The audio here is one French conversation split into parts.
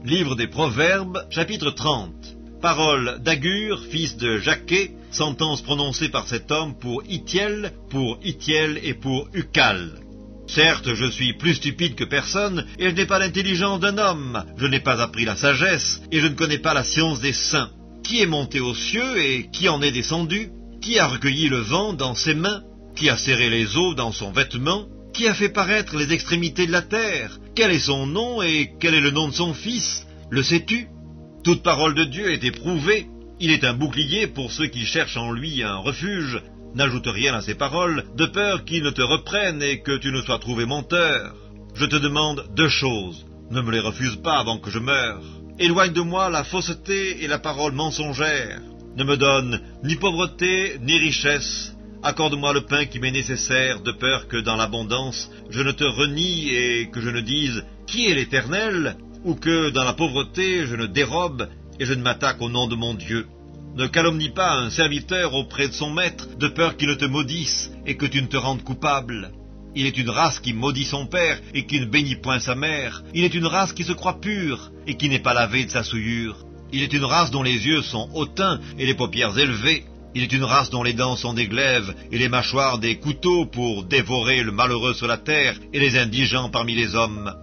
Livre des Proverbes, chapitre 30. Parole d'Agur, fils de Jaquet, sentence prononcée par cet homme pour Itiel et pour Ucal. Certes, je suis plus stupide que personne, et je n'ai pas l'intelligence d'un homme. Je n'ai pas appris la sagesse, et je ne connais pas la science des saints. Qui est monté aux cieux, et qui en est descendu? Qui a recueilli le vent dans ses mains? Qui a serré les eaux dans son vêtement? Qui a fait paraître les extrémités de la terre? Quel est son nom, et quel est le nom de son fils? Le sais-tu? Toute parole de Dieu est éprouvée. Il est un bouclier pour ceux qui cherchent en lui un refuge. N'ajoute rien à ces paroles, de peur qu'il ne te reprenne et que tu ne sois trouvé menteur. Je te demande 2 choses. Ne me les refuse pas avant que je meure. Éloigne de moi la fausseté et la parole mensongère. Ne me donne ni pauvreté ni richesse. Accorde-moi le pain qui m'est nécessaire, de peur que dans l'abondance je ne te renie et que je ne dise « Qui est l'Éternel ?» ou que dans la pauvreté je ne dérobe et je ne m'attaque au nom de mon Dieu. Ne calomnie pas un serviteur auprès de son maître, de peur qu'il ne te maudisse et que tu ne te rendes coupable. Il est une race qui maudit son père et qui ne bénit point sa mère. Il est une race qui se croit pure et qui n'est pas lavée de sa souillure. Il est une race dont les yeux sont hautains et les paupières élevées. Il est une race dont les dents sont des glaives et les mâchoires des couteaux pour dévorer le malheureux sur la terre et les indigents parmi les hommes.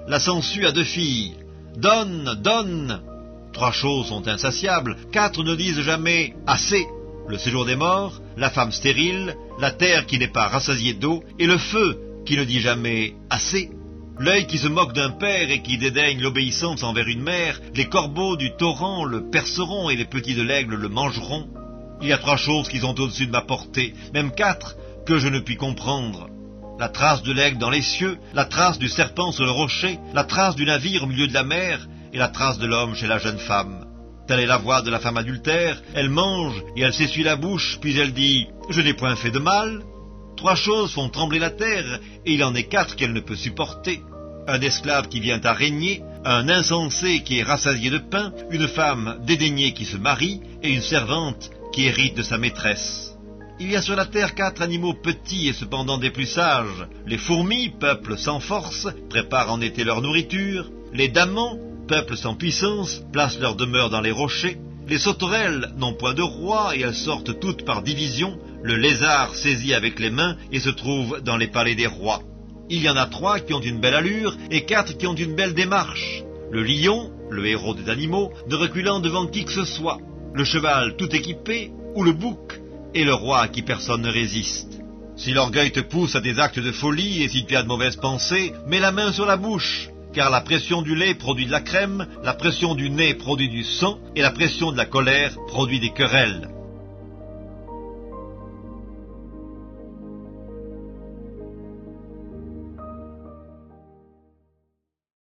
La sangsue a 2 filles. Donne, donne. 3 choses sont insatiables, 4 ne disent jamais « assez ». Le séjour des morts, la femme stérile, la terre qui n'est pas rassasiée d'eau, et le feu qui ne dit jamais « assez ». L'œil qui se moque d'un père et qui dédaigne l'obéissance envers une mère, les corbeaux du torrent le perceront et les petits de l'aigle le mangeront. Il y a 3 choses qui sont au-dessus de ma portée, même 4, que je ne puis comprendre. La trace de l'aigle dans les cieux, la trace du serpent sur le rocher, la trace du navire au milieu de la mer, et la trace de l'homme chez la jeune femme. Telle est la voix de la femme adultère, elle mange et elle s'essuie la bouche, puis elle dit « Je n'ai point fait de mal ». 3 choses font trembler la terre, et il en est 4 qu'elle ne peut supporter. Un esclave qui vient à régner, un insensé qui est rassasié de pain, une femme dédaignée qui se marie, et une servante qui hérite de sa maîtresse. Il y a sur la terre 4 animaux petits et cependant des plus sages. Les fourmis, peuple sans force, préparent en été leur nourriture. Les damans, peuple sans puissance, placent leur demeure dans les rochers. Les sauterelles n'ont point de roi et elles sortent toutes par division. Le lézard saisit avec les mains et se trouve dans les palais des rois. Il y en a 3 qui ont une belle allure et 4 qui ont une belle démarche. Le lion, le héros des animaux, ne reculant devant qui que ce soit. Le cheval tout équipé, ou le bouc, et le roi à qui personne ne résiste. Si l'orgueil te pousse à des actes de folie, et si tu as de mauvaises pensées, mets la main sur la bouche, car la pression du lait produit de la crème, la pression du nez produit du sang, et la pression de la colère produit des querelles.